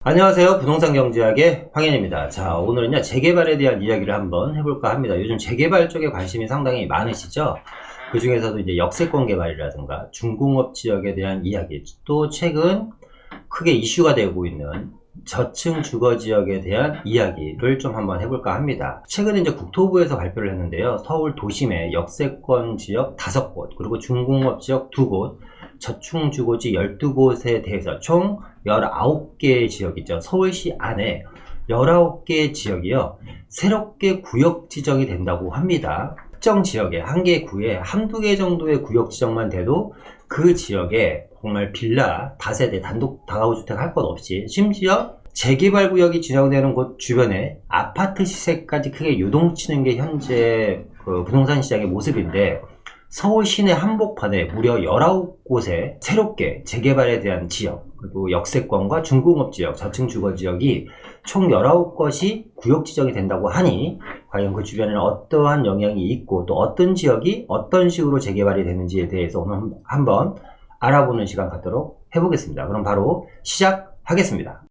안녕하세요. 부동산 경제학의 황현입니다. 자, 오늘은요, 재개발에 대한 이야기를 한번 해볼까 합니다. 요즘 재개발 쪽에 관심이 상당히 많으시죠? 그 중에서도 이제 역세권 개발이라든가 중공업 지역에 대한 이야기, 또 최근 크게 이슈가 되고 있는 저층 주거 지역에 대한 이야기를 좀 한번 해볼까 합니다. 최근에 이제 국토부에서 발표를 했는데요. 서울 도심의 역세권 지역 5곳, 그리고 중공업 지역 2곳, 저층 주거지 12곳에 대해서 총 19개의 지역이죠. 서울시 안에 19개의 지역이요. 새롭게 구역 지정이 된다고 합니다. 특정 지역에 한 개 구에 한두 개 정도의 구역 지정만 돼도 그 지역에 정말 빌라, 다세대, 단독 다가구주택 할 것 없이 심지어 재개발 구역이 지정되는 곳 주변에 아파트 시세까지 크게 요동치는 게 현재 그 부동산 시장의 모습인데, 서울 시내 한복판에 무려 19곳에 새롭게 재개발에 대한 지역, 그리고 역세권과 중공업 지역, 저층 주거 지역이 총 19곳이 구역 지정이 된다고 하니 과연 그 주변에는 어떠한 영향이 있고 또 어떤 지역이 어떤 식으로 재개발이 되는지에 대해서 오늘 한번 알아보는 시간 갖도록 해보겠습니다. 그럼 바로 시작하겠습니다.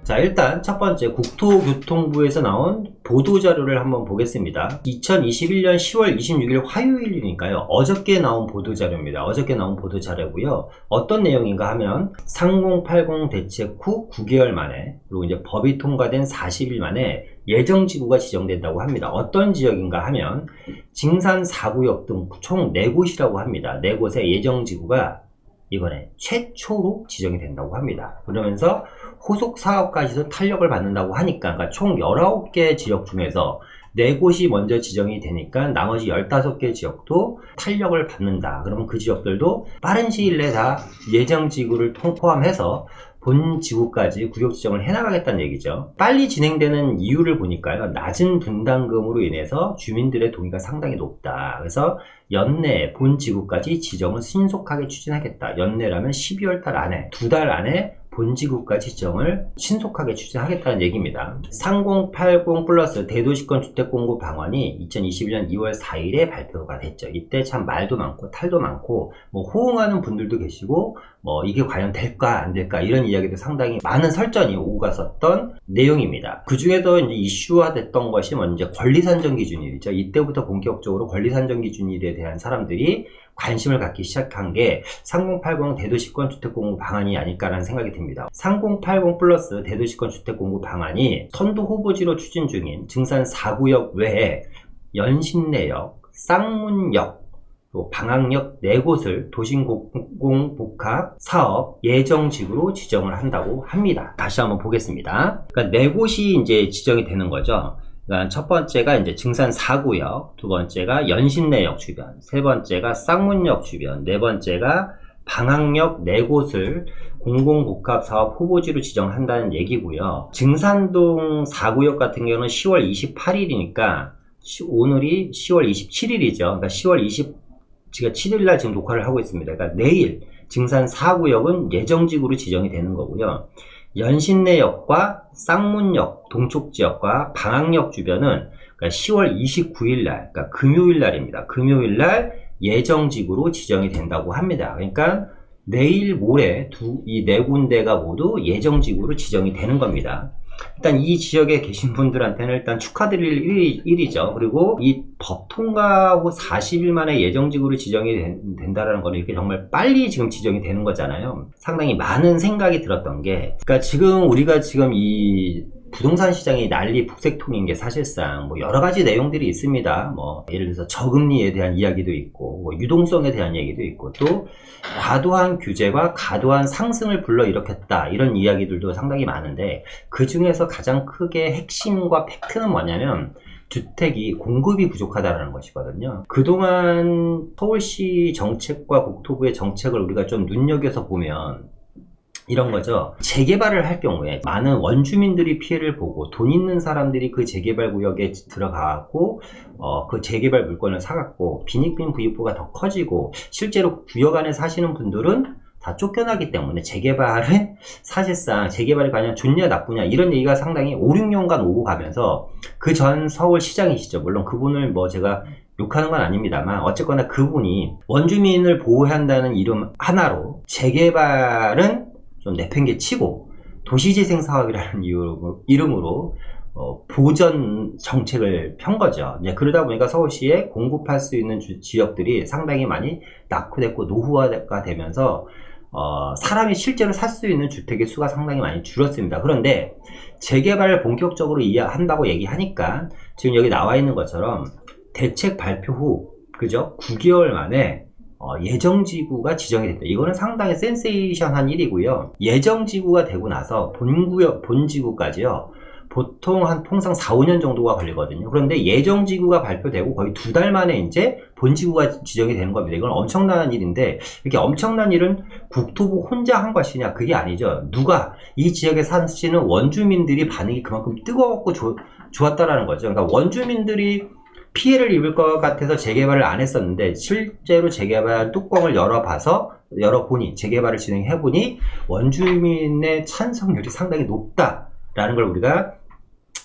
자, 일단 첫 번째 국토교통부에서 나온 보도자료를 한번 보겠습니다. 2021년 10월 26일 화요일이니까요. 어저께 나온 보도자료입니다. 어저께 나온 보도자료고요. 어떤 내용인가 하면 3080 대책 후 9개월 만에, 그리고 이제 법이 통과된 40일 만에 예정지구가 지정된다고 합니다. 어떤 지역인가 하면 증산 4구역 등 총 4곳이라고 합니다. 4곳의 예정지구가 이번에 최초로 지정이 된다고 합니다. 그러면서 호속 사업까지도 탄력을 받는다고 하니까, 그러니까 총 19개 지역 중에서 4곳이 먼저 지정이 되니까 나머지 15개 지역도 탄력을 받는다. 그러면 그 지역들도 빠른 시일 내에 다 예정지구를 포함해서 본 지구까지 구역 지정을 해나가겠다는 얘기죠. 빨리 진행되는 이유를 보니까요, 낮은 분담금으로 인해서 주민들의 동의가 상당히 높다. 그래서 연내 본 지구까지 지정을 신속하게 추진하겠다. 연내라면 12월 달 안에, 2달 안에 본지구까지 지정을 신속하게 추진하겠다는 얘기입니다. 3080 플러스 대도시권 주택공급 방안이 2021년 2월 4일에 발표가 됐죠. 이때 참 말도 많고 탈도 많고 호응하는 분들도 계시고 이게 과연 될까 안 될까 이런 이야기도 상당히 많은 설전이 오고 갔었던 내용입니다. 그 중에도 이제 이슈화 됐던 것이 먼저 권리산정 기준일이죠. 이때부터 본격적으로 권리산정 기준일에 대한 사람들이 관심을 갖기 시작한 게 3080 대도시권 주택공급 방안이 아닐까라는 생각이 듭니다. 3080 플러스 대도시권 주택공급 방안이 선도 후보지로 추진 중인 증산 4구역 외에 연신내역, 쌍문역, 또 방학역 4곳을 도심공공복합 사업 예정지구로 지정을 한다고 합니다. 다시 한번 보겠습니다. 그러니까 4곳이 이제 지정이 되는 거죠. 그러니까 첫 번째가 이제 증산 4구역, 두 번째가 연신내역 주변, 세 번째가 쌍문역 주변, 네 번째가 방학역 4곳을 공공복합사업 후보지로 지정한다는 얘기고요. 증산동 4구역 같은 경우는 10월 28일이니까 오늘이 10월 27일이죠. 그러니까 10월 27일날 지금 녹화를 하고 있습니다. 그러니까 내일 증산 4구역은 예정지구로 지정이 되는 거고요. 연신내역과 쌍문역 동쪽지역과 방학역 주변은 그러니까 10월 29일날, 그러니까 금요일날입니다. 금요일날 예정지구로 지정이 된다고 합니다. 그러니까 내일 모레 이 4군데가 모두 예정지구로 지정이 되는 겁니다. 일단 이 지역에 계신 분들한테는 일단 축하드릴 일이죠. 그리고 이 법 통과 후 40일 만에 예정지구로 지정이 된다는 거는 이렇게 정말 빨리 지금 지정이 되는 거잖아요. 상당히 많은 생각이 들었던 게, 그러니까 지금 우리가 지금 이 부동산 시장이 난리 북새통인 게 사실상 여러 가지 내용들이 있습니다. 예를 들어서 저금리에 대한 이야기도 있고, 유동성에 대한 얘기도 있고, 또 과도한 규제와 과도한 상승을 불러일으켰다 이런 이야기들도 상당히 많은데, 그 중에서 가장 크게 핵심과 팩트는 뭐냐면 주택이 공급이 부족하다는 것이거든요. 그동안 서울시 정책과 국토부의 정책을 우리가 좀 눈여겨서 보면 이런 거죠. 재개발을 할 경우에 많은 원주민들이 피해를 보고 돈 있는 사람들이 그 재개발 구역에 들어가고 그 재개발 물건을 사갖고 빈익빈 부익부가 더 커지고, 실제로 구역 안에 사시는 분들은 다 쫓겨나기 때문에 재개발은 사실상 재개발이 과연 좋냐 나쁘냐 이런 얘기가 상당히 5, 6년간 오고 가면서, 그 전 서울시장이시죠. 물론 그분을 제가 욕하는 건 아닙니다만 어쨌거나 그분이 원주민을 보호해야 한다는 이름 하나로 재개발은 좀 내팽개치고 도시재생 사업이라는 이름으로 보전 정책을 편 거죠. 이제 그러다 보니까 서울시에 공급할 수 있는 지역들이 상당히 많이 낙후됐고 노후화가 되면서 사람이 실제로 살 수 있는 주택의 수가 상당히 많이 줄었습니다. 그런데 재개발을 본격적으로 한다고 얘기하니까 지금 여기 나와 있는 것처럼 대책 발표 후 그죠? 9개월 만에 예정지구가 지정이 됐다. 이거는 상당히 센세이션한 일이고요. 예정지구가 되고 나서 본지구까지요. 보통 통상 4, 5년 정도가 걸리거든요. 그런데 예정지구가 발표되고 거의 2달 만에 이제 본지구가 지정이 되는 겁니다. 이건 엄청난 일인데, 이렇게 엄청난 일은 국토부 혼자 한 것이냐? 그게 아니죠. 누가 이 지역에 사시는 원주민들이 반응이 그만큼 뜨거웠고 좋았다라는 거죠. 그러니까 원주민들이 피해를 입을 것 같아서 재개발을 안 했었는데, 실제로 재개발 뚜껑을 열어보니 재개발을 진행해보니 원주민의 찬성률이 상당히 높다라는 걸 우리가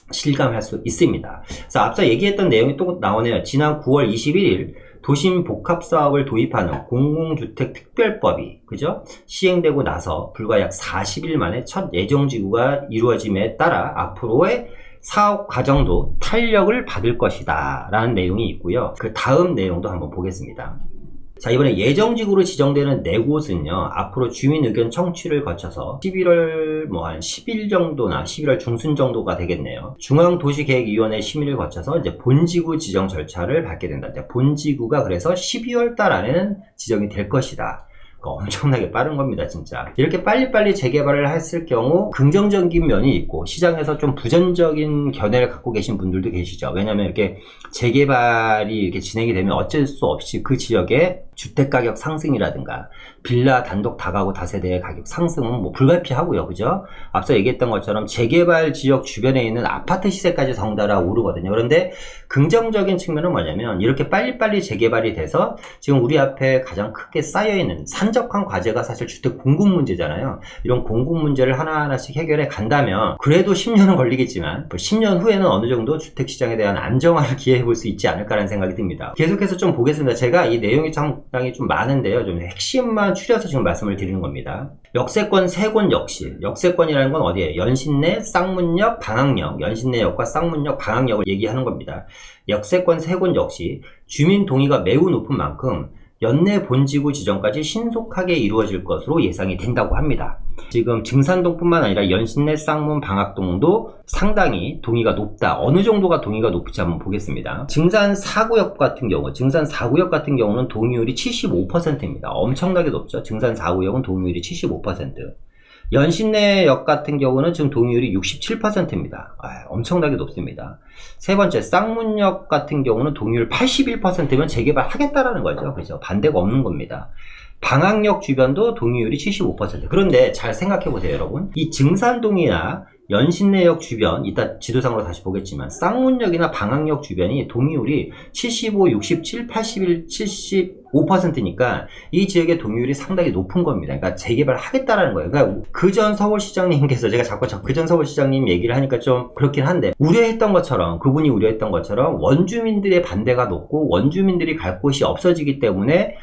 실감할 수 있습니다. 그래서 앞서 얘기했던 내용이 또 나오네요. 지난 9월 21일 도심 복합사업을 도입하는 공공주택 특별법이 그죠? 시행되고 나서 불과 약 40일 만에 첫 예정지구가 이루어짐에 따라 앞으로의 사업 과정도 탄력을 받을 것이다 라는 내용이 있고요. 그 다음 내용도 한번 보겠습니다. 자, 이번에 예정지구로 지정되는 4곳은요, 앞으로 주민 의견 청취를 거쳐서 11월 한 10일 정도나 11월 중순 정도가 되겠네요. 중앙도시계획위원회 심의를 거쳐서 이제 본지구 지정 절차를 밟게 된다. 이제 본지구가 그래서 12월 달 안에는 지정이 될 것이다. 엄청나게 빠른 겁니다, 진짜. 이렇게 빨리빨리 재개발을 했을 경우 긍정적인 면이 있고 시장에서 좀 부정적인 견해를 갖고 계신 분들도 계시죠. 왜냐하면 이렇게 재개발이 이렇게 진행이 되면 어쩔 수 없이 그 지역에 주택가격 상승이라든가 빌라 단독 다가구 다세대의 가격 상승은 뭐 불가피하고요, 그죠? 앞서 얘기했던 것처럼 재개발 지역 주변에 있는 아파트 시세까지 덩달아 오르거든요. 그런데 긍정적인 측면은 뭐냐면 이렇게 빨리빨리 재개발이 돼서 지금 우리 앞에 가장 크게 쌓여있는 산적한 과제가 사실 주택 공급 문제잖아요. 이런 공급 문제를 하나하나씩 해결해 간다면 그래도 10년은 걸리겠지만 10년 후에는 어느 정도 주택시장에 대한 안정화를 기대해 볼 수 있지 않을까라는 생각이 듭니다. 계속해서 좀 보겠습니다. 제가 이 내용이 상당히 좀 많은데요. 좀 핵심만 추려서 지금 말씀을 드리는 겁니다. 역세권 3곳 역시, 역세권이라는 건 어디예요? 연신내, 쌍문역, 방학역, 연신내역과 쌍문역, 방학역을 얘기하는 겁니다. 역세권 3곳 역시 주민 동의가 매우 높은 만큼 연내 본지구 지정까지 신속하게 이루어질 것으로 예상이 된다고 합니다. 지금 증산동뿐만 아니라 연신내, 쌍문, 방학동도 상당히 동의가 높다. 어느 정도가 동의가 높을지 한번 보겠습니다. 증산 4구역 같은 경우는 동의율이 75%입니다. 엄청나게 높죠. 증산 4구역은 동의율이 75%. 연신내역 같은 경우는 지금 동의율이 67%입니다. 엄청나게 높습니다. 세 번째, 쌍문역 같은 경우는 동의율 81%면 재개발하겠다라는 거죠. 그죠? 반대가 없는 겁니다. 방학역 주변도 동의율이 75%. 그런데 잘 생각해 보세요, 여러분. 이 증산동이나 연신내역 주변, 이따 지도상으로 다시 보겠지만 쌍문역이나 방학역 주변이 동의율이 75, 67, 81, 75%니까 이 지역의 동의율이 상당히 높은 겁니다. 그러니까 재개발 하겠다라는 거예요. 그러니까 그전 서울시장님께서, 제가 자꾸 그전 서울시장님 얘기를 하니까 좀 그렇긴 한데, 그분이 우려했던 것처럼 원주민들의 반대가 높고 원주민들이 갈 곳이 없어지기 때문에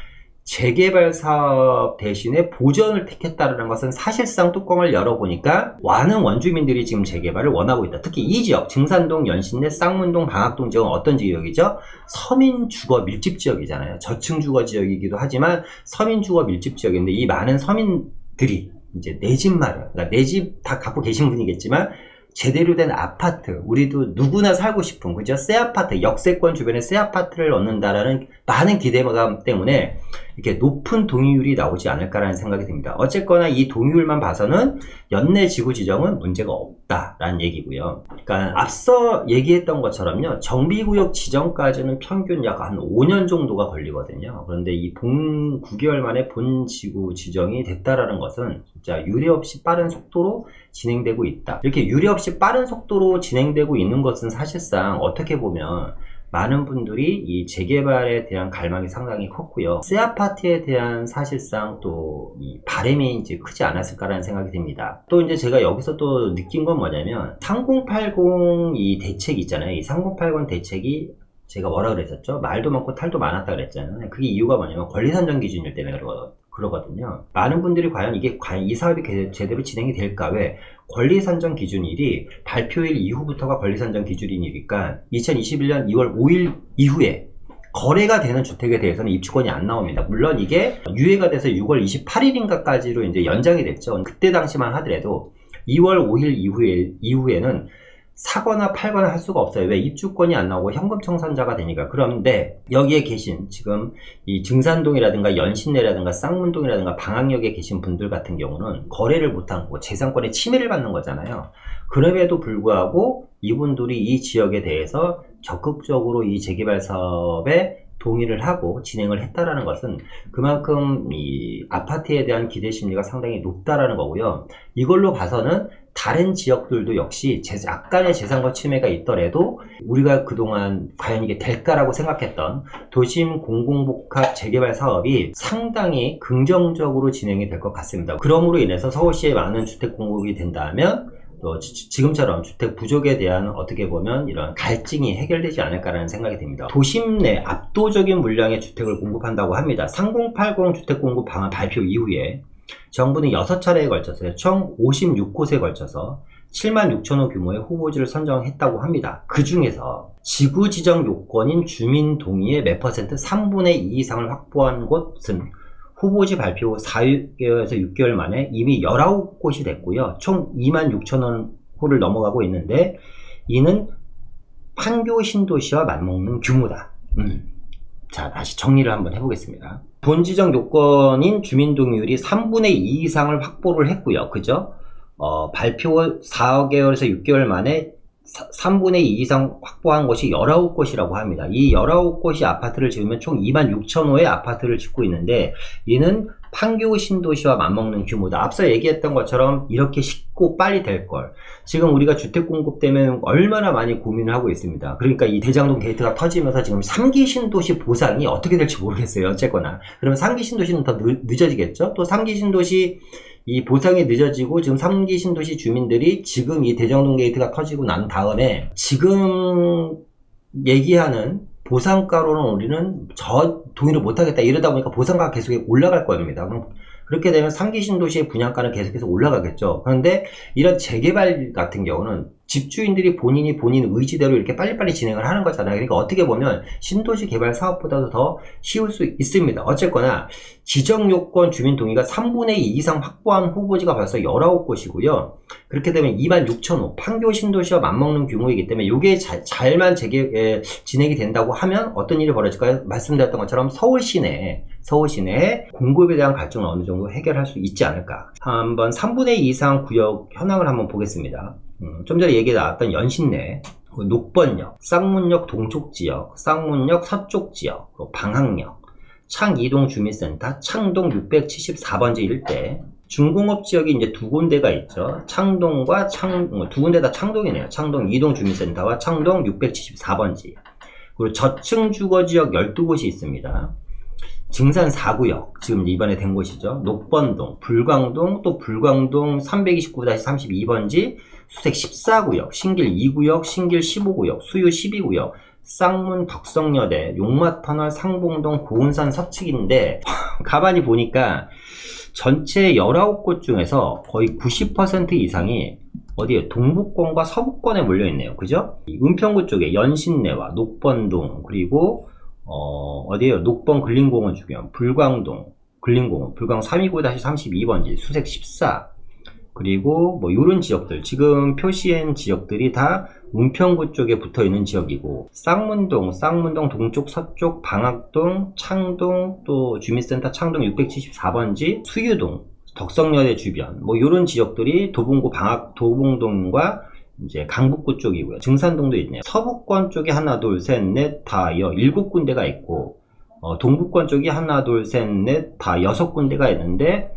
재개발 사업 대신에 보전을 택했다는 것은 사실상 뚜껑을 열어보니까 많은 원주민들이 지금 재개발을 원하고 있다. 특히 이 지역, 증산동, 연신내, 쌍문동, 방학동 지역은 어떤 지역이죠? 서민 주거 밀집 지역이잖아요. 저층 주거 지역이기도 하지만 서민 주거 밀집 지역인데, 이 많은 서민들이 이제 내 집 마련, 그러니까 내 집 다 갖고 계신 분이겠지만 제대로 된 아파트, 우리도 누구나 살고 싶은, 그죠? 새 아파트, 역세권 주변에 새 아파트를 얻는다라는 많은 기대감 때문에 이렇게 높은 동의율이 나오지 않을까라는 생각이 듭니다. 어쨌거나 이 동의율만 봐서는 연내 지구 지정은 문제가 없다라는 얘기고요. 그러니까 앞서 얘기했던 것처럼요, 정비구역 지정까지는 평균 약 한 5년 정도가 걸리거든요. 그런데 이 9개월 만에 본 지구 지정이 됐다라는 것은 진짜 유례없이 빠른 속도로 진행되고 있다. 이렇게 유례없이 빠른 속도로 진행되고 있는 것은 사실상 어떻게 보면 많은 분들이 이 재개발에 대한 갈망이 상당히 컸고요. 새 아파트에 대한 사실상 또 이 바람이 이제 크지 않았을까라는 생각이 듭니다. 또 이제 제가 여기서 또 느낀 건 뭐냐면 3080 이 대책 있잖아요. 이 3080 대책이 제가 뭐라 그랬었죠? 말도 많고 탈도 많았다 그랬잖아요. 그게 이유가 뭐냐면 권리선정 기준일 때문에 그러거든요. 많은 분들이 과연 이 사업이 제대로 진행이 될까? 왜? 권리선정 기준일이 발표일 이후부터가 권리선정 기준일이니까 2021년 2월 5일 이후에 거래가 되는 주택에 대해서는 입주권이 안 나옵니다. 물론 이게 유예가 돼서 6월 28일인가까지로 이제 연장이 됐죠. 그때 당시만 하더라도 2월 5일 이후에는 사거나 팔거나 할 수가 없어요. 왜? 입주권이 안 나오고 현금 청산자가 되니까. 그런데 여기에 계신 지금 이 증산동이라든가 연신내라든가 쌍문동이라든가 방학역에 계신 분들 같은 경우는 거래를 못한 거, 재산권의 침해를 받는 거잖아요. 그럼에도 불구하고 이분들이 이 지역에 대해서 적극적으로 이 재개발 사업에 동의를 하고 진행을 했다라는 것은 그만큼 이 아파트에 대한 기대 심리가 상당히 높다라는 거고요. 이걸로 봐서는 다른 지역들도 역시 약간의 재산권 침해가 있더라도 우리가 그동안 과연 이게 될까라고 생각했던 도심 공공복합 재개발 사업이 상당히 긍정적으로 진행이 될 것 같습니다. 그러므로 인해서 서울시에 많은 주택 공급이 된다면 또 지금처럼 주택 부족에 대한 어떻게 보면 이런 갈증이 해결되지 않을까라는 생각이 듭니다. 도심 내 압도적인 물량의 주택을 공급한다고 합니다. 3080 주택 공급 방안 발표 이후에 정부는 6차례에 걸쳐서 총 56곳에 걸쳐서 76,000호 규모의 후보지를 선정했다고 합니다. 그 중에서 지구 지정 요건인 주민 동의의 몇 퍼센트 3분의 2 이상을 확보한 곳은 후보지 발표 후 4개월에서 6개월 만에 이미 19곳이 됐고요. 총 26,000호를 넘어가고 있는데 이는 판교 신도시와 맞먹는 규모다. 자, 다시 정리를 한번 해보겠습니다. 본지정 요건인 주민동의율이 3분의 2 이상을 확보를 했고요. 그죠? 발표 후 4개월에서 6개월 만에 3분의 2 이상 확보한 곳이 19곳이라고 합니다. 이 19곳이 아파트를 지으면 총 26,000호의 아파트를 짓고 있는데 이는 판교 신도시와 맞먹는 규모다. 앞서 얘기했던 것처럼 이렇게 쉽고 빨리 될 걸. 지금 우리가 주택 공급 때문에 얼마나 많이 고민을 하고 있습니다. 그러니까 이 대장동 게이트가 터지면서 지금 3기 신도시 보상이 어떻게 될지 모르겠어요. 어쨌거나. 그러면 3기 신도시는 더 늦어지겠죠? 또 3기 신도시 이 보상이 늦어지고 지금 3기 신도시 주민들이 지금 이 대장동 게이트가 터지고 난 다음에 지금 얘기하는 보상가로는 우리는 동의를 못하겠다 이러다 보니까 보상가가 계속 올라갈 겁니다. 그렇게 되면 3기 신도시의 분양가는 계속해서 올라가겠죠. 그런데 이런 재개발 같은 경우는 집주인들이 본인 의지대로 이렇게 빨리빨리 진행을 하는 거잖아요. 그러니까 어떻게 보면 신도시 개발 사업보다도 더 쉬울 수 있습니다. 어쨌거나 지정요건 주민 동의가 3분의 2 이상 확보한 후보지가 벌써 19곳이고요. 그렇게 되면 26,000호 판교 신도시와 맞먹는 규모이기 때문에 이게 잘만 진행이 된다고 하면 어떤 일이 벌어질까요? 말씀드렸던 것처럼 서울시 내에 공급에 대한 갈증을 어느 정도 해결할 수 있지 않을까. 한번 3분의 2 이상 구역 현황을 한번 보겠습니다. 좀 전에 얘기 나왔던 연신내, 녹번역, 쌍문역 동쪽 지역, 쌍문역 서쪽 지역, 방학역, 창이동 주민센터, 창동 674번지 일대, 중공업 지역이 이제 두 군데가 있죠. 창동과 두 군데 다 창동이네요. 창동 이동 주민센터와 창동 674번지. 그리고 저층 주거 지역 12곳이 있습니다. 증산 4구역, 지금 이번에 된 곳이죠. 녹번동, 불광동, 또 불광동 329-32번지, 수색 14구역, 신길 2구역, 신길 15구역, 수유 12구역, 쌍문 덕성여대, 용마터널 상봉동 고운산 서측인데 가만히 보니까 전체 19곳 중에서 거의 90% 이상이 어디에 동북권과 서북권에 몰려있네요. 그죠? 은평구 쪽에 연신내와 녹번동, 그리고 어디에요? 녹번 근린공원 주변, 불광동 근린공원, 불광 329-32번지, 수색 14, 그리고 뭐 요런 지역들, 지금 표시한 지역들이 다 은평구 쪽에 붙어있는 지역이고, 쌍문동 동쪽 서쪽, 방학동, 창동, 또 주민센터 창동 674번지, 수유동, 덕성여대 주변, 뭐 요런 지역들이 도봉동과 이제 강북구 쪽이고요. 증산동도 있네요. 서북권 쪽에 하나, 둘, 셋, 넷, 다 7군데가 있고, 동북권 쪽이 하나, 둘, 셋, 넷, 다 6군데가 있는데,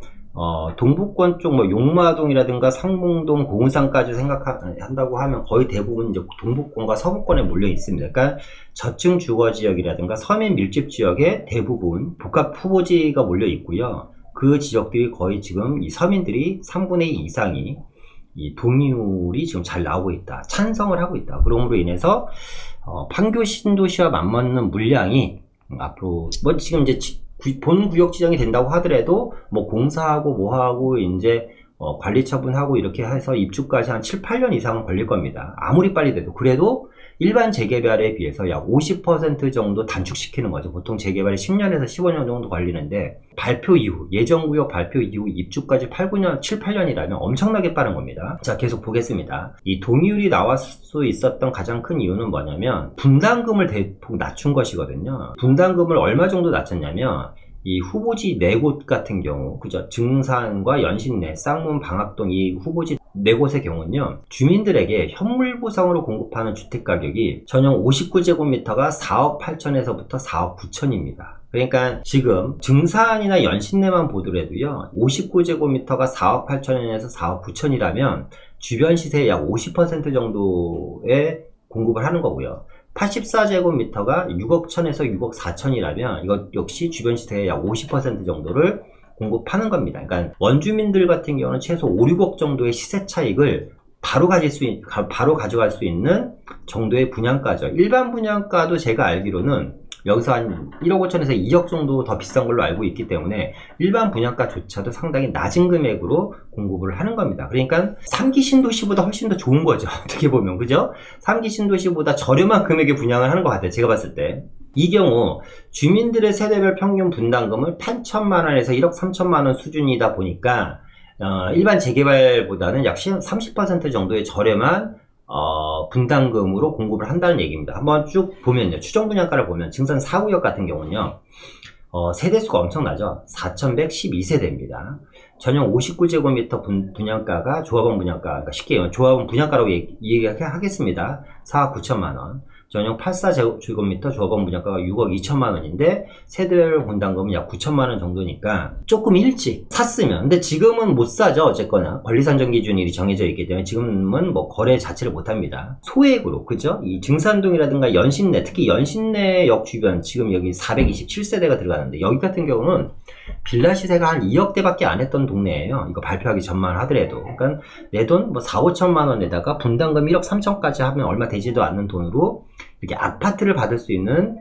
동북권 쪽 뭐 용마동이라든가 상봉동, 고운산까지 생각한다고 하면 거의 대부분 이제 동북권과 서북권에 몰려 있습니다. 그러니까 저층 주거 지역이라든가 서민 밀집 지역에 대부분 복합 후보지가 몰려 있고요. 그 지역들이 거의 지금 이 서민들이 3분의 2 이상이 이 동의율이 지금 잘 나오고 있다. 찬성을 하고 있다. 그럼으로 인해서 판교 신도시와 맞먹는 물량이 앞으로 뭐 지금 이제 본 구역 지정이 된다고 하더라도 뭐 공사하고 뭐하고 이제 관리 처분하고 이렇게 해서 입주까지 한 7, 8년 이상은 걸릴 겁니다. 아무리 빨리 돼도. 그래도 일반 재개발에 비해서 약 50% 정도 단축시키는 거죠. 보통 재개발이 10년에서 15년 정도 걸리는데 발표 이후, 예정구역 발표 이후 입주까지 8, 9년, 7, 8년이라면 엄청나게 빠른 겁니다. 자, 계속 보겠습니다. 이 동의율이 나올 수 있었던 가장 큰 이유는 뭐냐면 분담금을 대폭 낮춘 것이거든요. 분담금을 얼마 정도 낮췄냐면 이 후보지 4곳 같은 경우, 그죠? 증산과 연신내, 쌍문, 방학동 이 후보지 4곳의 경우는요, 주민들에게 현물 구성으로 공급하는 주택가격이 전용 59제곱미터가 4억 8천에서부터 4억 9천입니다. 그러니까 지금 증산이나 연신내만 보더라도요, 59제곱미터가 4억 8천에서 4억 9천이라면 주변 시세의 약 50% 정도의 공급을 하는 거고요. 84제곱미터가 6억 1천에서 6억 4천이라면 이것 역시 주변 시세의 약 50% 정도를 공급하는 겁니다. 그러니까 원주민들 같은 경우는 최소 5, 6억 정도의 시세 차익을 바로 가져갈 수 있는 정도의 분양가죠. 일반 분양가도 제가 알기로는 여기서 한 1억 5천에서 2억 정도 더 비싼 걸로 알고 있기 때문에 일반 분양가조차도 상당히 낮은 금액으로 공급을 하는 겁니다. 그러니까 3기 신도시보다 훨씬 더 좋은 거죠. 어떻게 보면, 그죠? 3기 신도시보다 저렴한 금액의 분양을 하는 것 같아요. 제가 봤을 때. 이 경우 주민들의 세대별 평균 분담금을 8천만원에서 1억 3천만원 수준이다 보니까 일반 재개발보다는 약 30% 정도의 저렴한 분담금으로 공급을 한다는 얘기입니다. 한번 쭉 보면요. 추정 분양가를 보면 증산 4구역 같은 경우는요. 세대수가 엄청나죠. 4112세대입니다. 전용 59제곱미터 분양가가 조합원 분양가, 그러니까 쉽게 얘기하면 조합원 분양가라고 얘기하겠습니다. 4억 9천만원. 전용 84제곱미터 조합원 분양가가 6억 2천만 원인데 세대별 분담금은 약 9천만 원 정도니까 조금 일찍 샀으면, 근데 지금은 못 사죠. 어쨌거나 권리산정 기준이 정해져 있기 때문에 지금은 뭐 거래 자체를 못 합니다. 소액으로, 그죠? 이 증산동이라든가 연신내, 특히 연신내역 주변 지금 여기 427세대가 들어가는데 여기 같은 경우는 빌라 시세가 한 2억대밖에 안 했던 동네예요. 이거 발표하기 전만 하더라도. 그러니까 내 돈 뭐 4, 5천만 원에다가 분담금 1억 3천까지 하면 얼마 되지도 않는 돈으로 이렇게 아파트를 받을 수 있는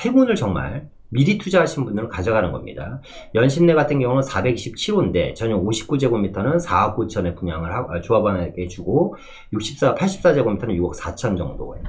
행운을 정말 미리 투자하신 분들은 가져가는 겁니다. 연신내 같은 경우는 427호인데 전용 59제곱미터는 4억 9천에 분양을 조합원에게 주고 84제곱미터는 6억 4천 정도예요.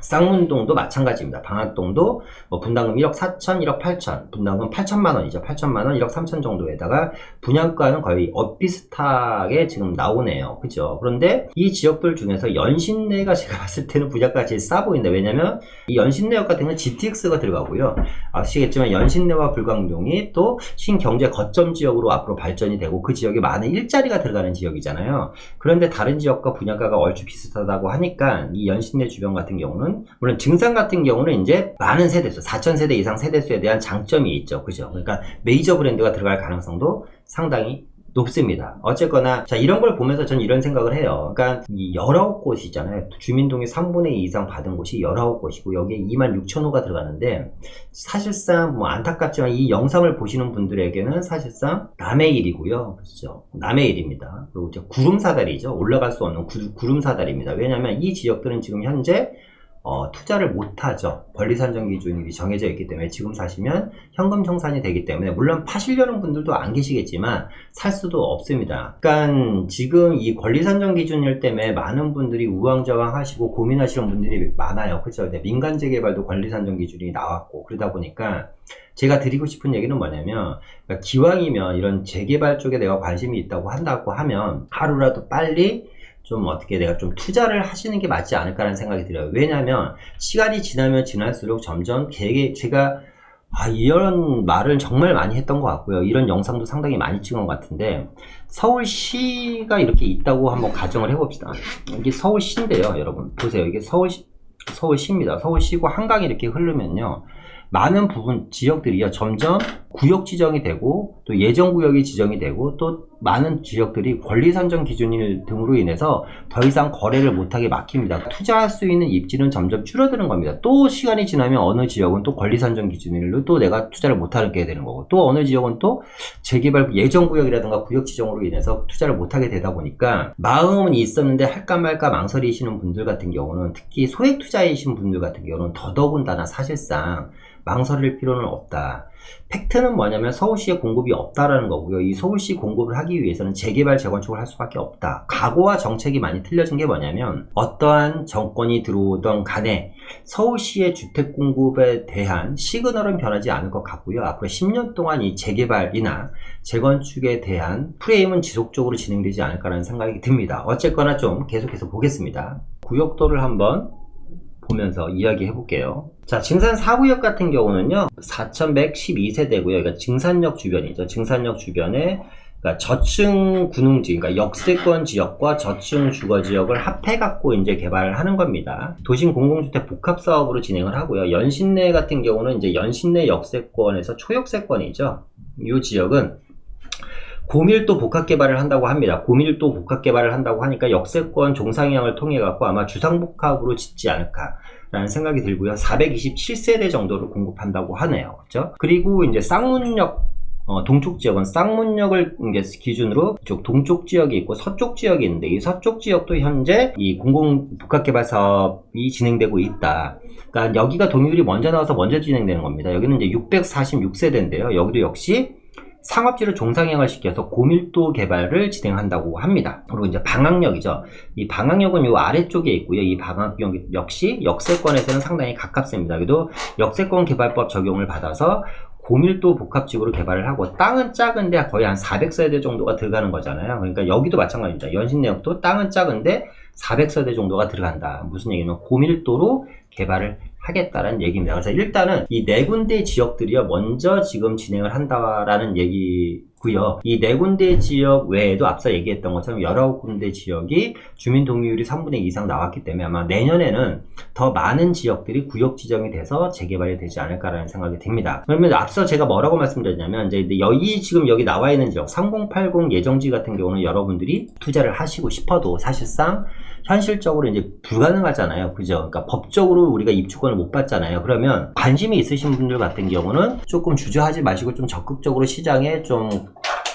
쌍문동도 마찬가지입니다. 방학동도 뭐 분담금 1억 4천, 1억 8천, 분담금 8천만 원이죠. 8천만 원, 1억 3천 정도에다가 분양가는 거의 비슷하게 지금 나오네요. 그죠? 그런데 이 지역들 중에서 연신내가 제가 봤을 때는 분양가가 제일 싸 보인다. 왜냐면 이 연신내역 같은 경우는 GTX가 들어가고요. 아시겠지만 연신내와 불광동이 또 신경제 거점 지역으로 앞으로 발전이 되고 그 지역에 많은 일자리가 들어가는 지역이잖아요. 그런데 다른 지역과 분양가가 얼추 비슷하다고 하니까 이 연신내 주변 같은 경우는 물론 증산 같은 경우는 이제 많은 세대수, 4,000세대 이상 세대수에 대한 장점이 있죠. 그죠? 그러니까 메이저 브랜드가 들어갈 가능성도 상당히 높습니다. 어쨌거나 자, 이런 걸 보면서 저는 이런 생각을 해요. 그러니까 이 19곳이 있잖아요. 주민동의 3분의 2 이상 받은 곳이 19곳이고 여기에 26,000호가 들어가는데 사실상 뭐 안타깝지만 이 영상을 보시는 분들에게는 사실상 남의 일이고요. 그렇죠? 남의 일입니다. 그리고 이제 구름사다리죠. 올라갈 수 없는 구름사다리입니다. 왜냐하면 이 지역들은 지금 현재 투자를 못하죠. 권리산정 기준이 정해져 있기 때문에 지금 사시면 현금 청산이 되기 때문에 물론 파시려는 분들도 안 계시겠지만 살 수도 없습니다. 그러니까 지금 이 권리산정 기준일 때문에 많은 분들이 우왕좌왕 하시고 고민하시는 분들이 많아요. 그렇죠? 민간 재개발도 권리산정 기준이 나왔고 그러다 보니까 제가 드리고 싶은 얘기는 뭐냐면 그러니까 기왕이면 이런 재개발 쪽에 내가 관심이 있다고 한다고 하면 하루라도 빨리 좀 어떻게 내가 좀 투자를 하시는 게 맞지 않을까라는 생각이 들어요. 왜냐하면 시간이 지나면 지날수록 점점 제가 이런 말을 정말 많이 했던 것 같고요. 이런 영상도 상당히 많이 찍은 것 같은데 서울시가 이렇게 있다고 한번 가정을 해봅시다. 이게 서울시인데요. 여러분 보세요. 이게 서울시입니다. 서울시고 한강이 이렇게 흐르면요. 많은 부분 지역들이요 점점 구역 지정이 되고 또 예정구역이 지정이 되고 또 많은 지역들이 권리선정 기준 등으로 인해서 더 이상 거래를 못하게 막힙니다. 투자할 수 있는 입지는 점점 줄어드는 겁니다. 또 시간이 지나면 어느 지역은 또 권리선정 기준일로 또 내가 투자를 못하게 되는 거고, 또 어느 지역은 또 재개발 예정구역이라든가 구역 지정으로 인해서 투자를 못하게 되다 보니까 마음은 있었는데 할까 말까 망설이시는 분들 같은 경우는, 특히 소액 투자이신 분들 같은 경우는 더더군다나 사실상 망설일 필요는 없다. 팩트는 뭐냐면 서울시에 공급이 없다라는 거고요. 이 서울시 공급을 하기 위해서는 재개발, 재건축을 할 수밖에 없다. 각오와 정책이 많이 틀려진 게 뭐냐면, 어떠한 정권이 들어오던 간에 서울시의 주택 공급에 대한 시그널은 변하지 않을 것 같고요. 앞으로 10년 동안 이 재개발이나 재건축에 대한 프레임은 지속적으로 진행되지 않을까라는 생각이 듭니다. 어쨌거나 좀 계속해서 보겠습니다. 구역도를 한번 보면서 이야기 해볼게요. 자, 증산 4구역 같은 경우는요, 4112세대고요. 그러니까 증산역 주변이죠. 증산역 주변에 그러니까 저층 군웅지, 그러니까 역세권 지역과 저층 주거 지역을 합해 갖고 이제 개발을 하는 겁니다. 도심 공공주택 복합 사업으로 진행을 하고요. 연신내 같은 경우는 이제 연신내 역세권에서 초역세권이죠. 이 지역은 고밀도 복합 개발을 한다고 합니다. 고밀도 복합 개발을 한다고 하니까 역세권 종상향을 통해 갖고 아마 주상복합으로 짓지 않을까라는 생각이 들고요. 427세대 정도를 공급한다고 하네요. 그렇죠? 그리고 이제 쌍문역 동쪽 지역은 쌍문역을 이제 기준으로 이쪽 동쪽 지역이 있고 서쪽 지역이 있는데, 이 서쪽 지역도 현재 이 공공 복합 개발 사업이 진행되고 있다. 그러니까 여기가 동의율이 먼저 나와서 먼저 진행되는 겁니다. 여기는 이제 646세대인데요. 여기도 역시 상업지를 종상향을 시켜서 고밀도 개발을 진행한다고 합니다. 그리고 이제 방학역이죠. 이 방학역은 요 아래쪽에 있고요. 이 방학역 역시 역세권에서는 상당히 가깝습니다. 여기도 역세권 개발법 적용을 받아서 고밀도 복합지구로 개발을 하고, 땅은 작은데 거의 한 400세대 정도가 들어가는 거잖아요. 그러니까 여기도 마찬가지입니다. 연신내역도 땅은 작은데 400세대 정도가 들어간다. 무슨 얘기냐면 고밀도로 개발을 하겠다라는 얘기입니다. 그래서 일단은 이 네 군데 지역들이요, 먼저 지금 진행을 한다라는 얘기고요. 이 네 군데 지역 외에도 앞서 얘기했던 것처럼 19군데 지역이 주민 동의율이 3분의 2 이상 나왔기 때문에 아마 내년에는 더 많은 지역들이 구역 지정이 돼서 재개발이 되지 않을까라는 생각이 듭니다. 그러면 앞서 제가 뭐라고 말씀드렸냐면, 이제 지금 여기 나와 있는 지역 3080 예정지 같은 경우는 여러분들이 투자를 하시고 싶어도 사실상 현실적으로 이제 불가능하잖아요. 그죠? 그러니까 법적으로 우리가 입주권을 못 받잖아요. 그러면 관심이 있으신 분들 같은 경우는 조금 주저하지 마시고 좀 적극적으로 시장에 좀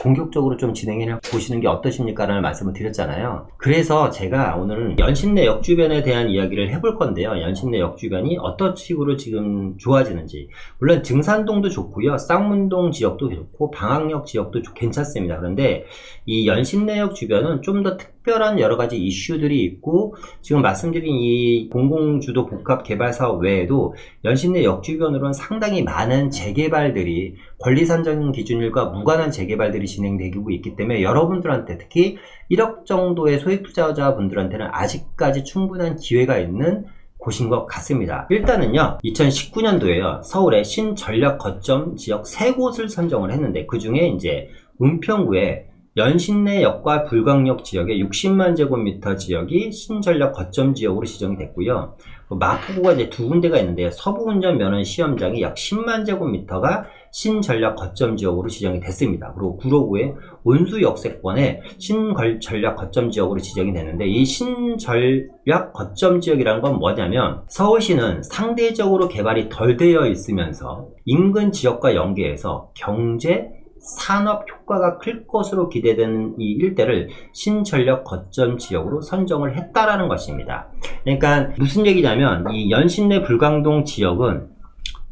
공격적으로 좀 진행해 보시는 게 어떠십니까? 라는 말씀을 드렸잖아요. 그래서 제가 오늘은 연신내 역 주변에 대한 이야기를 해볼 건데요. 연신내 역 주변이 어떤 식으로 지금 좋아지는지. 물론 증산동도 좋고요. 쌍문동 지역도 좋고 방학역 지역도 괜찮습니다. 그런데 이 연신내역 주변은 좀 더 특별한 여러 가지 이슈들이 있고, 지금 말씀드린 이 공공주도 복합 개발 사업 외에도 연신내 역 주변으로는 상당히 많은 재개발들이 권리산정 기준일과 무관한 재개발들이 진행되고 있기 때문에 여러분들한테, 특히 1억 정도의 소액 투자자분들한테는 아직까지 충분한 기회가 있는 곳인 것 같습니다. 일단은요, 2019년도에요, 서울의 신전략 거점 지역 3곳을 선정을 했는데, 그 중에 이제 은평구에 연신내역과 불광역 지역의 60만 제곱미터 지역이 신전략 거점 지역으로 지정이 됐고요. 마포구가 이제 2군데가 있는데, 서부운전 면허 시험장이 약 10만 제곱미터가 신전략 거점 지역으로 지정이 됐습니다. 그리고 구로구의 온수 역세권에 신전략 거점 지역으로 지정이 됐는데, 이 신전략 거점 지역이라는 건 뭐냐면, 서울시는 상대적으로 개발이 덜 되어 있으면서 인근 지역과 연계해서 경제 산업 효과가 클 것으로 기대되는 이 일대를 신전략 거점 지역으로 선정을 했다라는 것입니다. 그러니까 무슨 얘기냐면, 이 연신내 불광동 지역은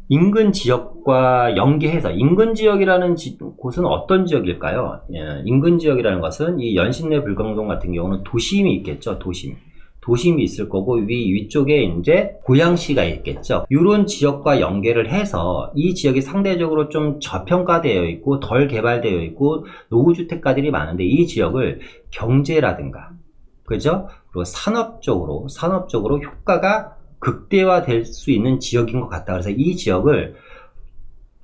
인근 지역과 연계해서, 인근 지역이라는 곳은 어떤 지역일까요? 인근 지역이라는 것은 이 연신내 불광동 같은 경우는 도심이 있겠죠. 도심이 있을 거고, 위쪽에 이제 고양시가 있겠죠. 이런 지역과 연계를 해서 이 지역이 상대적으로 좀 저평가되어 있고 덜 개발되어 있고 노후주택가들이 많은데, 이 지역을 경제라든가, 그죠? 그리고 산업적으로 효과가 극대화될 수 있는 지역인 것 같다. 그래서 이 지역을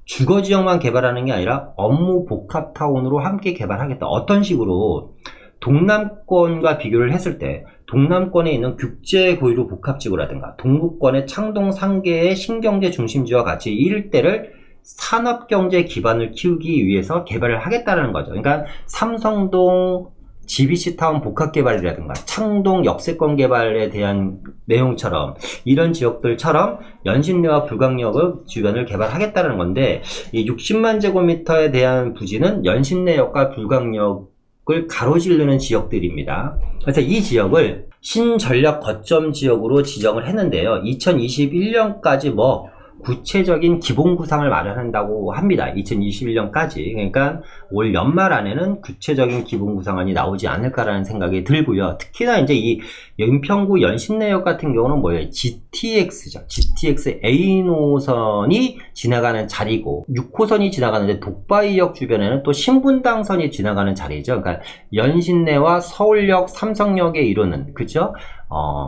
주거지역만 개발하는 게 아니라 업무 복합타운으로 함께 개발하겠다. 어떤 식으로? 동남권과 비교를 했을 때 동남권에 있는 국제고유로 복합지구라든가 동북권의 창동 상계의 신경제 중심지와 같이 이 일대를 산업경제 기반을 키우기 위해서 개발을 하겠다는 거죠. 그러니까 삼성동 GBC타운 복합개발이라든가 창동 역세권 개발에 대한 내용처럼 이런 지역들처럼 연신내와 불광역 주변을 개발하겠다는 건데, 이 60만 제곱미터에 대한 부지는 연신내역과 불광역을 가로지르는 지역들입니다. 그래서 이 지역을 신전략 거점 지역으로 지정을 했는데요. 2021년까지 뭐 구체적인 기본 구상을 마련한다고 합니다. 2021년까지. 그러니까 올 연말 안에는 구체적인 기본 구상안이 나오지 않을까라는 생각이 들고요. 특히나 이제 이 연평구 연신내역 같은 경우는 뭐예요? GTX죠. GTX A 노선이 지나가는 자리고 6호선이 지나가는데 독바이역 주변에는 또 신분당선이 지나가는 자리죠. 그러니까 연신내와 서울역, 삼성역에 이루는, 그죠?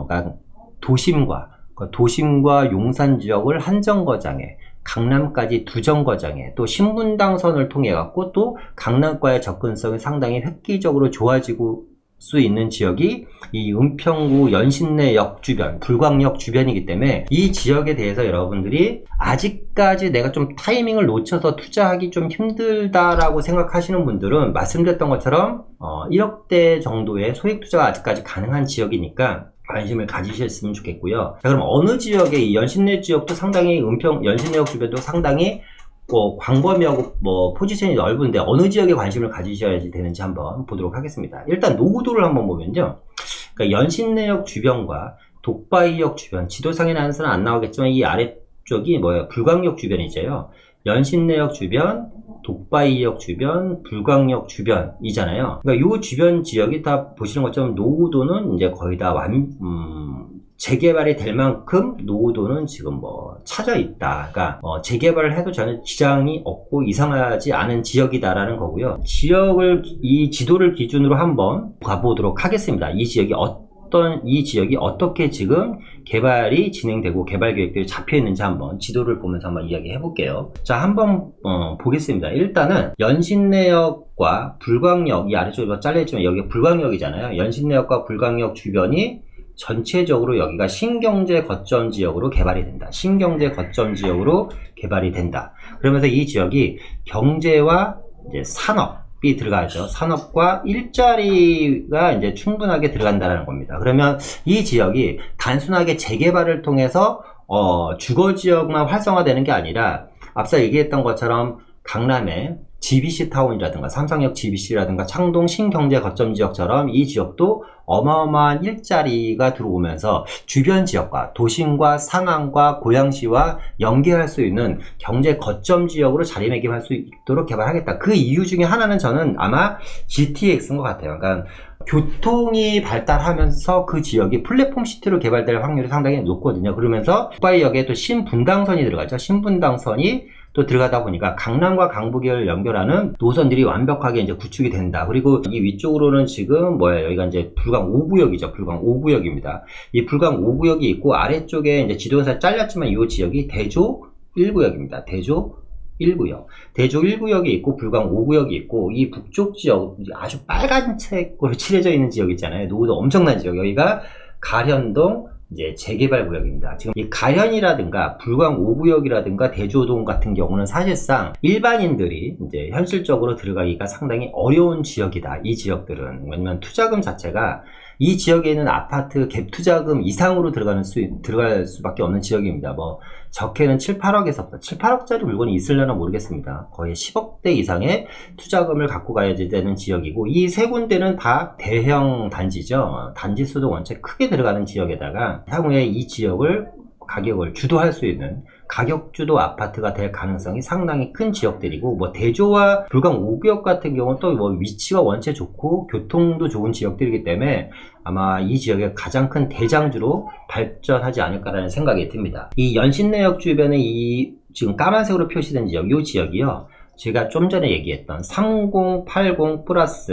그러니까 도심과 용산 지역을 한 정거장에, 강남까지 두 정거장에, 또 신분당선을 통해 갖고 또 강남과의 접근성이 상당히 획기적으로 좋아지고 수 있는 지역이 이 은평구 연신내역 주변, 불광역 주변이기 때문에 이 지역에 대해서 여러분들이 아직까지 내가 좀 타이밍을 놓쳐서 투자하기 좀 힘들다라고 생각하시는 분들은 말씀드렸던 것처럼 1억대 정도의 소액 투자가 아직까지 가능한 지역이니까 관심을 가지셨으면 좋겠고요. 자, 그럼 어느 지역에, 이 연신내 지역도 상당히 연신내역 주변도 상당히 광범위하고 포지션이 넓은데 어느 지역에 관심을 가지셔야 되는지 한번 보도록 하겠습니다. 일단 노후도를 한번 보면요. 그러니까 연신내역 주변과 독바이역 주변, 지도상에 나와서는 안 나오겠지만 이 아래쪽이 뭐예요? 불광역 주변이죠. 연신내역 주변, 독바이역 주변, 불광역 주변이잖아요. 그러니까 이 주변 지역이 다 보시는 것처럼 노후도는 이제 거의 다 재개발이 될 만큼 노후도는 지금 차져 있다. 그러니까 재개발을 해도 전혀 지장이 없고 이상하지 않은 지역이다라는 거고요. 이 지도를 기준으로 한번 가보도록 하겠습니다. 이 지역이 어떻게 지금 개발이 진행되고 개발 계획들이 잡혀 있는지 한번 지도를 보면서 한번 이야기해 볼게요. 자, 한번 보겠습니다. 일단은 연신내역과 불광역, 이 아래쪽으로 잘려있지만 여기가 불광역이잖아요. 연신내역과 불광역 주변이 전체적으로 여기가 신경제 거점 지역으로 개발이 된다. 신경제 거점 지역으로 개발이 된다. 그러면서 이 지역이 경제와 이제 산업이 들어가죠. 산업과 일자리가 이제 충분하게 들어간다는 겁니다. 그러면 이 지역이 단순하게 재개발을 통해서 주거지역만 활성화되는 게 아니라 앞서 얘기했던 것처럼 강남의 GBC 타운이라든가 삼성역 GBC라든가 창동 신경제 거점 지역처럼 이 지역도 어마어마한 일자리가 들어오면서 주변 지역과 도심과 상암과 고양시와 연계할 수 있는 경제 거점 지역으로 자리매김할 수 있도록 개발하겠다. 그 이유 중에 하나는 저는 아마 GTX인 것 같아요. 그러니까 교통이 발달하면서 그 지역이 플랫폼 시티로 개발될 확률이 상당히 높거든요. 그러면서 독바이역에 또 신분당선이 들어가죠. 신분당선이 또 들어가다 보니까 강남과 강북을 연결하는 노선들이 완벽하게 이제 구축이 된다. 그리고 이 위쪽으로는 지금 여기가 이제 불광 5구역이죠. 불광 5구역입니다. 이 불광 5구역이 있고 아래쪽에 이제 지도에서 잘렸지만 이 지역이 대조 1구역입니다. 대조 1구역. 대조 1구역이 있고 불광 5구역이 있고 이 북쪽 지역 아주 빨간색으로 칠해져 있는 지역 있잖아요. 노후도 엄청난 지역. 여기가 가련동 이제 재개발 구역입니다. 지금 이 가련이라든가 불광 5구역이라든가 대조동 같은 경우는 사실상 일반인들이 이제 현실적으로 들어가기가 상당히 어려운 지역이다. 이 지역들은. 왜냐면 투자금 자체가 이 지역에 있는 아파트 갭 투자금 이상으로 들어갈 수밖에 없는 지역입니다. 적게는 7, 8억에서부터 7, 8억짜리 물건이 있으려나 모르겠습니다. 거의 10억대 이상의 투자금을 갖고 가야 되는 지역이고 이 세 군데는 다 대형 단지죠. 단지 수도 원체 크게 들어가는 지역에다가 향후에 이 지역을 가격을 주도할 수 있는 가격주도 아파트가 될 가능성이 상당히 큰 지역들이고 대조와 불광 5구역 같은 경우는 또 위치가 원체 좋고 교통도 좋은 지역들이기 때문에 아마 이 지역의 가장 큰 대장주로 발전하지 않을까라는 생각이 듭니다. 이 연신내역 주변에 이 지금 까만색으로 표시된 지역, 이 지역이요. 제가 좀 전에 얘기했던 3080 플러스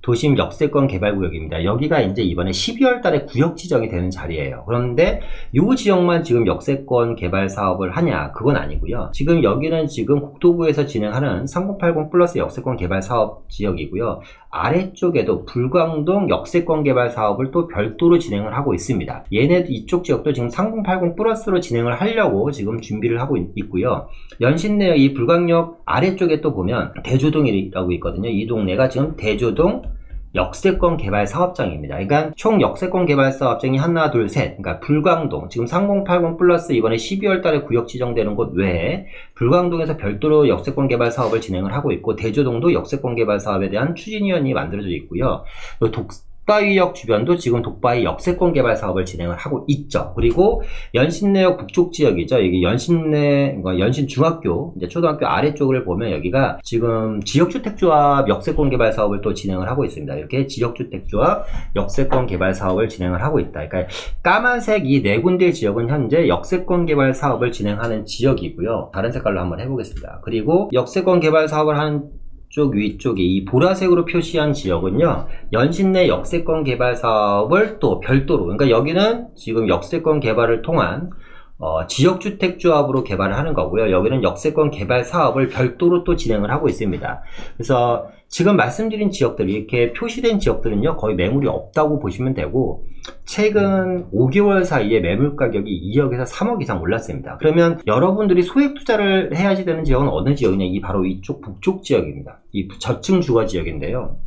도심 역세권 개발구역입니다. 여기가 이제 이번에 12월 달에 구역 지정이 되는 자리예요. 그런데 이 지역만 지금 역세권 개발 사업을 하냐? 그건 아니고요. 지금 여기는 지금 국토부에서 진행하는 3080 플러스 역세권 개발 사업 지역이고요. 아래쪽에도 불광동 역세권 개발 사업을 또 별도로 진행을 하고 있습니다. 얘네 이쪽 지역도 지금 3080 플러스로 진행을 하려고 지금 준비를 하고 있고요. 연신내 이 불광역 아래쪽에 또 보면 대조동이라고 있거든요. 이 동네가 지금 대조동 역세권 개발 사업장입니다. 그러니까 총 역세권 개발 사업장이 하나, 둘, 셋. 그러니까 불광동, 지금 3080 플러스 이번에 12월 달에 구역 지정되는 곳 외에 불광동에서 별도로 역세권 개발 사업을 진행을 하고 있고, 대조동도 역세권 개발 사업에 대한 추진위원이 만들어져 있고요. 독바위역 주변도 지금 독바위 역세권 개발 사업을 진행을 하고 있죠. 그리고 연신내역 북쪽 지역이죠. 여기 연신중학교, 이제 초등학교 아래쪽을 보면 여기가 지금 지역주택조합 역세권 개발 사업을 또 진행을 하고 있습니다. 이렇게 지역주택조합 역세권 개발 사업을 진행을 하고 있다. 그러니까 까만색 이 네 군데 지역은 현재 역세권 개발 사업을 진행하는 지역이고요. 다른 색깔로 한번 해보겠습니다. 그리고 역세권 개발 사업을 하는 쪽 위쪽에 이 보라색으로 표시한 지역은요, 연신내 역세권 개발 사업을 또 별도로, 그러니까 여기는 지금 역세권 개발을 통한 지역주택조합으로 개발을 하는 거고요. 여기는 역세권 개발 사업을 별도로 또 진행을 하고 있습니다. 그래서 지금 말씀드린 지역들, 이렇게 표시된 지역들은요, 거의 매물이 없다고 보시면 되고, 최근 5개월 사이에 매물 가격이 2억에서 3억 이상 올랐습니다. 그러면 여러분들이 소액 투자를 해야지 되는 지역은 어느 지역이냐? 이 바로 이쪽 북쪽 지역입니다. 이 저층 주거 지역인데요.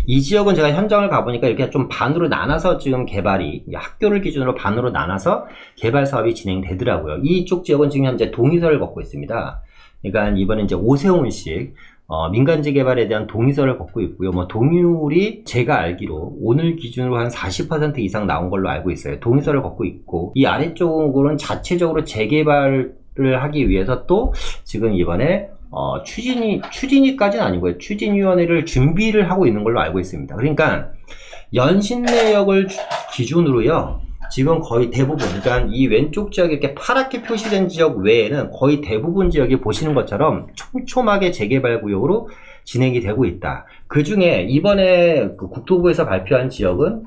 이 지역은 제가 현장을 가보니까 이렇게 좀 반으로 나눠서 지금 개발이, 학교를 기준으로 반으로 나눠서 개발 사업이 진행되더라고요. 이쪽 지역은 지금 현재 동의서를 걷고 있습니다. 그러니까 이번에 이제 오세훈식 민간지 개발에 대한 동의서를 걷고 있고요. 동의율이 제가 알기로 오늘 기준으로 한 40% 이상 나온 걸로 알고 있어요. 동의서를 걷고 있고, 이 아래쪽으로는 자체적으로 재개발을 하기 위해서 또 지금 이번에 추진위까지는 아니고요. 추진위원회를 준비를 하고 있는 걸로 알고 있습니다. 그러니까 연신내역을 기준으로요, 지금 거의 대부분, 그러니까 이 왼쪽 지역이 이렇게 파랗게 표시된 지역 외에는 거의 대부분 지역이 보시는 것처럼 촘촘하게 재개발 구역으로 진행이 되고 있다. 그 중에 이번에 국토부에서 발표한 지역은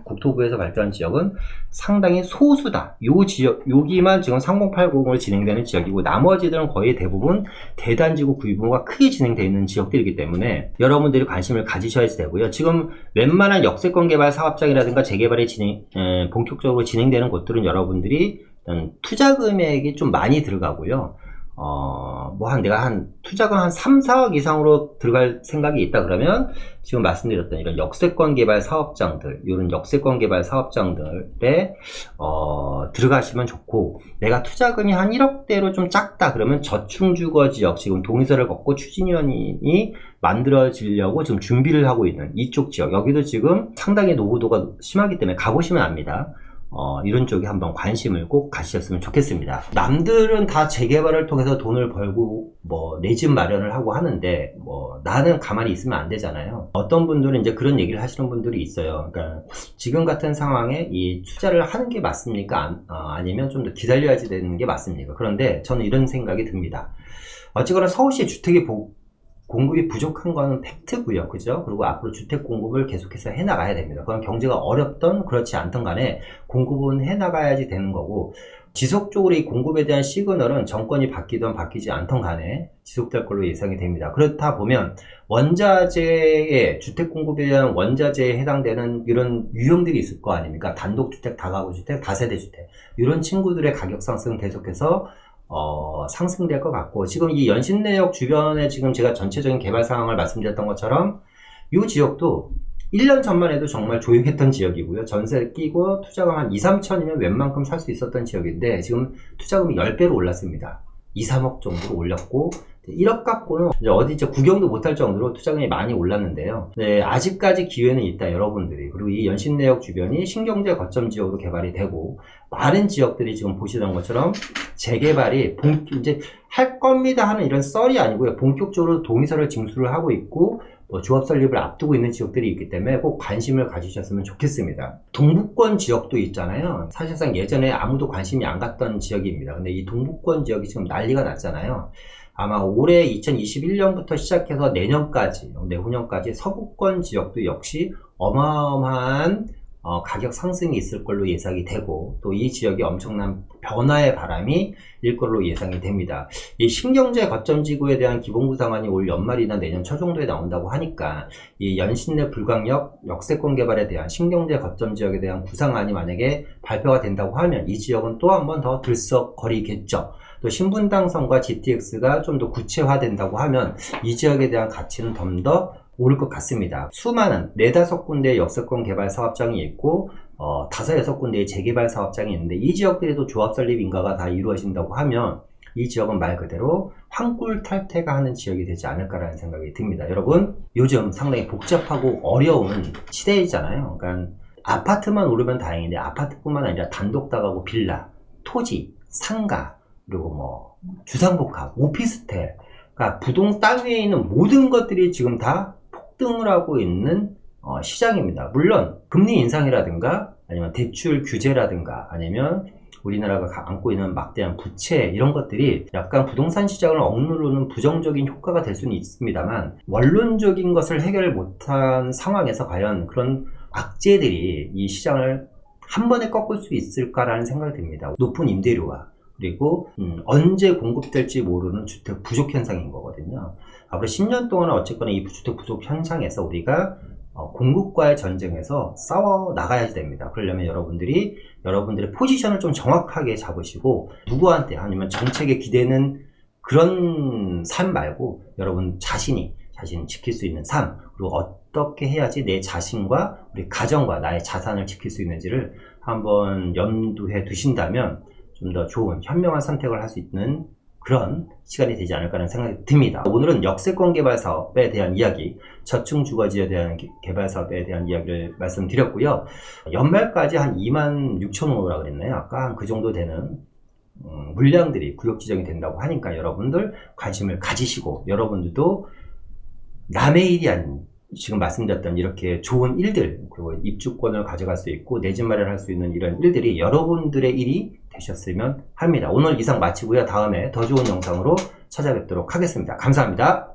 상당히 소수다. 요 지역, 여기만 지금 3080으로 진행되는 지역이고, 나머지들은 거의 대부분 대단지구 구유분과 크게 진행되어 있는 지역들이기 때문에 여러분들이 관심을 가지셔야 되고요. 지금 웬만한 역세권 개발 사업장이라든가 재개발이 본격적으로 진행되는 곳들은 여러분들이 일단 투자 금액이 좀 많이 들어가고요. 내가 투자금 한 3, 4억 이상으로 들어갈 생각이 있다 그러면 지금 말씀드렸던 이런 역세권 개발 사업장들, 이런 역세권 개발 사업장들에 들어가시면 좋고, 내가 투자금이 한 1억대로 좀 작다 그러면 저층주거 지역, 지금 동의서를 걷고 추진위원이 만들어지려고 지금 준비를 하고 있는 이쪽 지역, 여기도 지금 상당히 노후도가 심하기 때문에 가보시면 압니다. 이런 쪽에 한번 관심을 꼭 가지셨으면 좋겠습니다. 남들은 다 재개발을 통해서 돈을 벌고 내 집 마련을 하고 하는데 나는 가만히 있으면 안 되잖아요. 어떤 분들은 이제 그런 얘기를 하시는 분들이 있어요. 그러니까 지금 같은 상황에 이 투자를 하는 게 맞습니까? 아니면 좀 더 기다려야지 되는 게 맞습니까? 그런데 저는 이런 생각이 듭니다. 어쨌거나 서울시의 주택이 공급이 부족한 거는 팩트고요. 그죠? 그리고 앞으로 주택 공급을 계속해서 해나가야 됩니다. 그건 경제가 어렵던 그렇지 않던 간에 공급은 해나가야지 되는 거고, 지속적으로 이 공급에 대한 시그널은 정권이 바뀌든 바뀌지 않던 간에 지속될 걸로 예상이 됩니다. 그렇다 보면 원자재의 주택 공급에 대한 원자재에 해당되는 이런 유형들이 있을 거 아닙니까? 단독주택, 다가구주택, 다세대주택, 이런 친구들의 가격 상승은 계속해서 상승될 것 같고, 지금 이 연신내역 주변에 지금 제가 전체적인 개발 상황을 말씀드렸던 것처럼 이 지역도 1년 전만 해도 정말 조용했던 지역이고요. 전세 끼고 투자금 한 2, 3천이면 웬만큼 살 수 있었던 지역인데 지금 투자금이 10배로 올랐습니다. 2, 3억 정도로 올렸고, 1억 갖고는 어디 구경도 못할 정도로 투자금이 많이 올랐는데요. 네, 아직까지 기회는 있다, 여러분들이. 그리고 이 연신내역 주변이 신경제 거점 지역으로 개발이 되고, 많은 지역들이 지금 보시던 것처럼 재개발이 이제 할 겁니다 하는 이런 썰이 아니고요. 본격적으로 동의서를 징수를 하고 있고, 조합 설립을 앞두고 있는 지역들이 있기 때문에 꼭 관심을 가지셨으면 좋겠습니다. 동북권 지역도 있잖아요. 사실상 예전에 아무도 관심이 안 갔던 지역입니다. 근데 이 동북권 지역이 지금 난리가 났잖아요. 아마 올해 2021년부터 시작해서 내년까지, 내후년까지 서구권 지역도 역시 어마어마한 가격 상승이 있을 걸로 예상이 되고, 또 이 지역이 엄청난 변화의 바람이 일 걸로 예상이 됩니다. 이 신경제 거점지구에 대한 기본구상안이 올 연말이나 내년 초 정도에 나온다고 하니까, 이 연신내 불광역 역세권 개발에 대한 신경제 거점지역에 대한 구상안이 만약에 발표가 된다고 하면 이 지역은 또 한 번 더 들썩거리겠죠. 또 신분당선과 GTX가 좀 더 구체화된다고 하면 이 지역에 대한 가치는 좀 더 오를 것 같습니다. 수많은 4-5군데의 역세권 개발 사업장이 있고 5-6군데의 재개발 사업장이 있는데, 이 지역들에도 조합 설립 인가가 다 이루어진다고 하면 이 지역은 말 그대로 황골 탈퇴가 하는 지역이 되지 않을까라는 생각이 듭니다. 여러분, 요즘 상당히 복잡하고 어려운 시대이잖아요. 그러니까 아파트만 오르면 다행인데, 아파트뿐만 아니라 단독다가구 빌라, 토지, 상가, 그리고 뭐 주상복합, 오피스텔, 그러니까 부동 땅 위에 있는 모든 것들이 지금 다 폭등을 하고 있는 시장입니다. 물론 금리 인상이라든가 아니면 대출 규제라든가 아니면 우리나라가 안고 있는 막대한 부채, 이런 것들이 약간 부동산 시장을 억누르는 부정적인 효과가 될 수는 있습니다만, 원론적인 것을 해결 못한 상황에서 과연 그런 악재들이 이 시장을 한 번에 꺾을 수 있을까라는 생각이 듭니다. 높은 임대료와 그리고 언제 공급될지 모르는 주택 부족 현상인 거거든요. 앞으로 10년 동안 어쨌거나 이 주택 부족 현상에서 우리가 공급과의 전쟁에서 싸워 나가야 됩니다. 그러려면 여러분들의 포지션을 좀 정확하게 잡으시고, 누구한테 아니면 정책에 기대는 그런 삶 말고 여러분 자신이 지킬 수 있는 삶, 그리고 어떻게 해야지 내 자신과 우리 가정과 나의 자산을 지킬 수 있는지를 한번 염두해 두신다면 좀 더 좋은 현명한 선택을 할 수 있는 그런 시간이 되지 않을까라는 생각이 듭니다. 오늘은 역세권 개발 사업에 대한 이야기, 저층 주거지에 대한 개발 사업에 대한 이야기를 말씀드렸고요. 연말까지 한 26,000호라 그랬나요? 아까 한 그 정도 되는 물량들이 구역 지정이 된다고 하니까 여러분들 관심을 가지시고, 여러분들도 남의 일이 아닌 지금 말씀드렸던 이렇게 좋은 일들, 그리고 입주권을 가져갈 수 있고 내 집 마련할 수 있는 이런 일들이 여러분들의 일이 되셨으면 합니다. 오늘 이상 마치고요. 다음에 더 좋은 영상으로 찾아뵙도록 하겠습니다. 감사합니다.